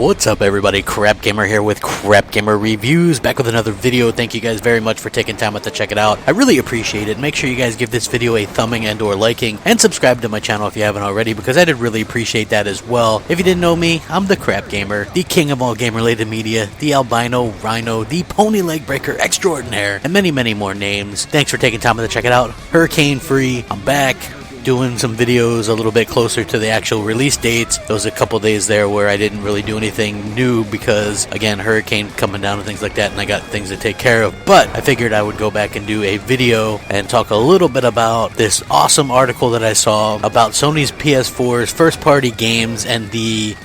What's up everybody, Crapgamer here with Crapgamer Reviews, back with another video. Thank you guys very much for taking time out to check it out. I really appreciate it. Make sure you guys give this video a thumbing and or liking, and subscribe to my channel if you haven't already, because I did really appreciate that as well. If you didn't know me, I'm the Crapgamer, the king of all game-related media, the albino rhino, the pony leg breaker extraordinaire, and many, many more names. Thanks for taking time out to check it out. Hurricane free, I'm back. Doing some videos a little bit closer to the actual release dates. There was a couple days there where I didn't really do anything new because, again, hurricane coming down and things like that, and I got things to take care of. But I figured I would go back and do a video and talk a little bit about this awesome article that I saw about Sony's PS4's first-party games and the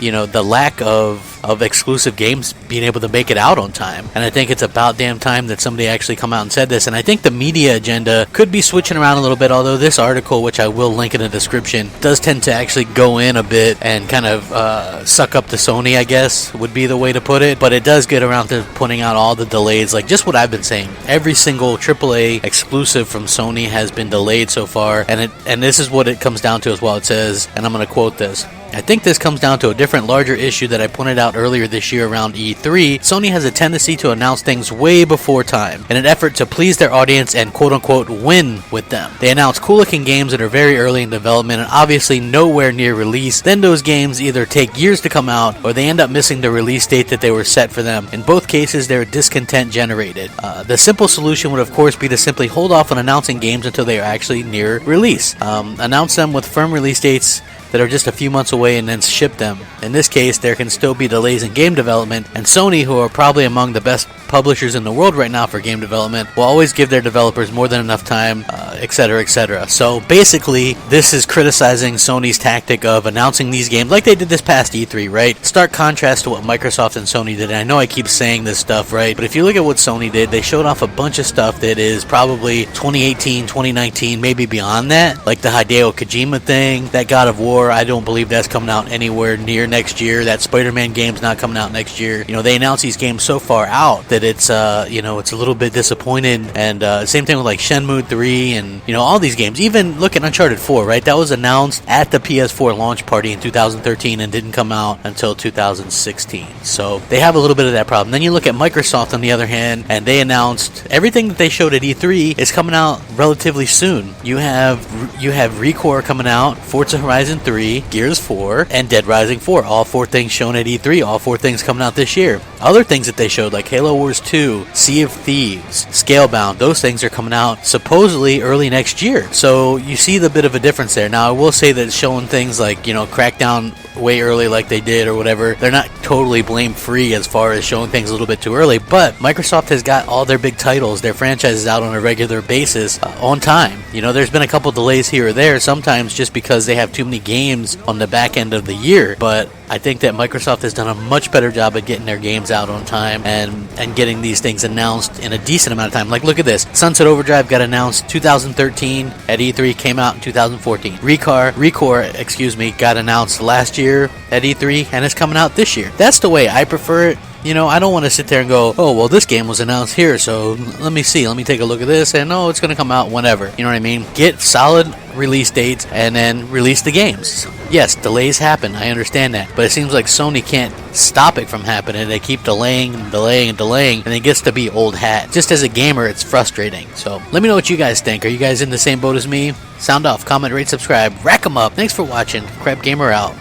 lack of exclusive games being able to make it out on time. And I think it's about damn time that somebody actually come out and said this. And I think the media agenda could be switching around a little bit, although this article, which I will link in the description, does tend to actually go in a bit and kind of suck up to Sony, I guess would be the way to put it. But it does get around to pointing out all the delays, like just what I've been saying. Every single AAA exclusive from Sony has been delayed so far, and this is what it comes down to as well. It says, and I'm going to quote this: I think this comes down to a different, larger issue that I pointed out earlier this year around E3. Sony has a tendency to announce things way before time in an effort to please their audience and quote-unquote win with them. They announce cool-looking games that are very early in development and obviously nowhere near release. Then those games either take years to come out or they end up missing the release date that they were set for them. In both cases, they're discontent generated. The simple solution would of course be to simply hold off on announcing games until they are actually near release. Announce them with firm release dates that are just a few months away and then ship them. In this case, there can still be delays in game development, and Sony, who are probably among the best publishers in the world right now for game development, will always give their developers more than enough time, etc., etc. So basically, this is criticizing Sony's tactic of announcing these games like they did this past E3, right? Stark contrast to what Microsoft and Sony did. And I know I keep saying this stuff, right? But if you look at what Sony did, they showed off a bunch of stuff that is probably 2018, 2019, maybe beyond that, like the Hideo Kojima thing, that God of War. I don't believe that's coming out anywhere near next year. That Spider-Man game's not coming out next year. You know, they announced these games so far out that it's it's a little bit disappointing. And same thing with like Shenmue 3 and all these games. Even look at Uncharted 4, right? That was announced at the PS4 launch party in 2013 and didn't come out until 2016. So they have a little bit of that problem. Then you look at Microsoft on the other hand, and they announced everything that they showed at E3 is coming out relatively soon. You have ReCore coming out, Forza Horizon 3, Gears 4, and Dead Rising 4. All four things shown at E3. All four things coming out this year. Other things that they showed, like Halo Wars 2, Sea of Thieves, Scalebound, those things are coming out supposedly early next year. So you see the bit of a difference there. Now I will say that showing things like Crackdown way early like they did or whatever, they're not totally blame free as far as showing things a little bit too early. But Microsoft has got all their big titles, their franchises out on a regular basis on time. There's been a couple delays here or there, sometimes just because they have too many games on the back end of the year. But I think that Microsoft has done a much better job at getting their games out on time and getting these things announced in a decent amount of time. Like, look at this. Sunset Overdrive got announced 2013 at E3, came out in 2014. ReCore, got announced last year at E3, and it's coming out this year. That's the way I prefer it. I don't want to sit there and go, oh, well, this game was announced here, so let me take a look at this, and it's going to come out whenever. You know what I mean? Get solid release dates, and then release the games. Yes, delays happen, I understand that, but it seems like Sony can't stop it from happening. They keep delaying, and it gets to be old hat. Just as a gamer, it's frustrating. So, let me know what you guys think. Are you guys in the same boat as me? Sound off, comment, rate, subscribe, rack 'em up. Thanks for watching. Crapgamer out.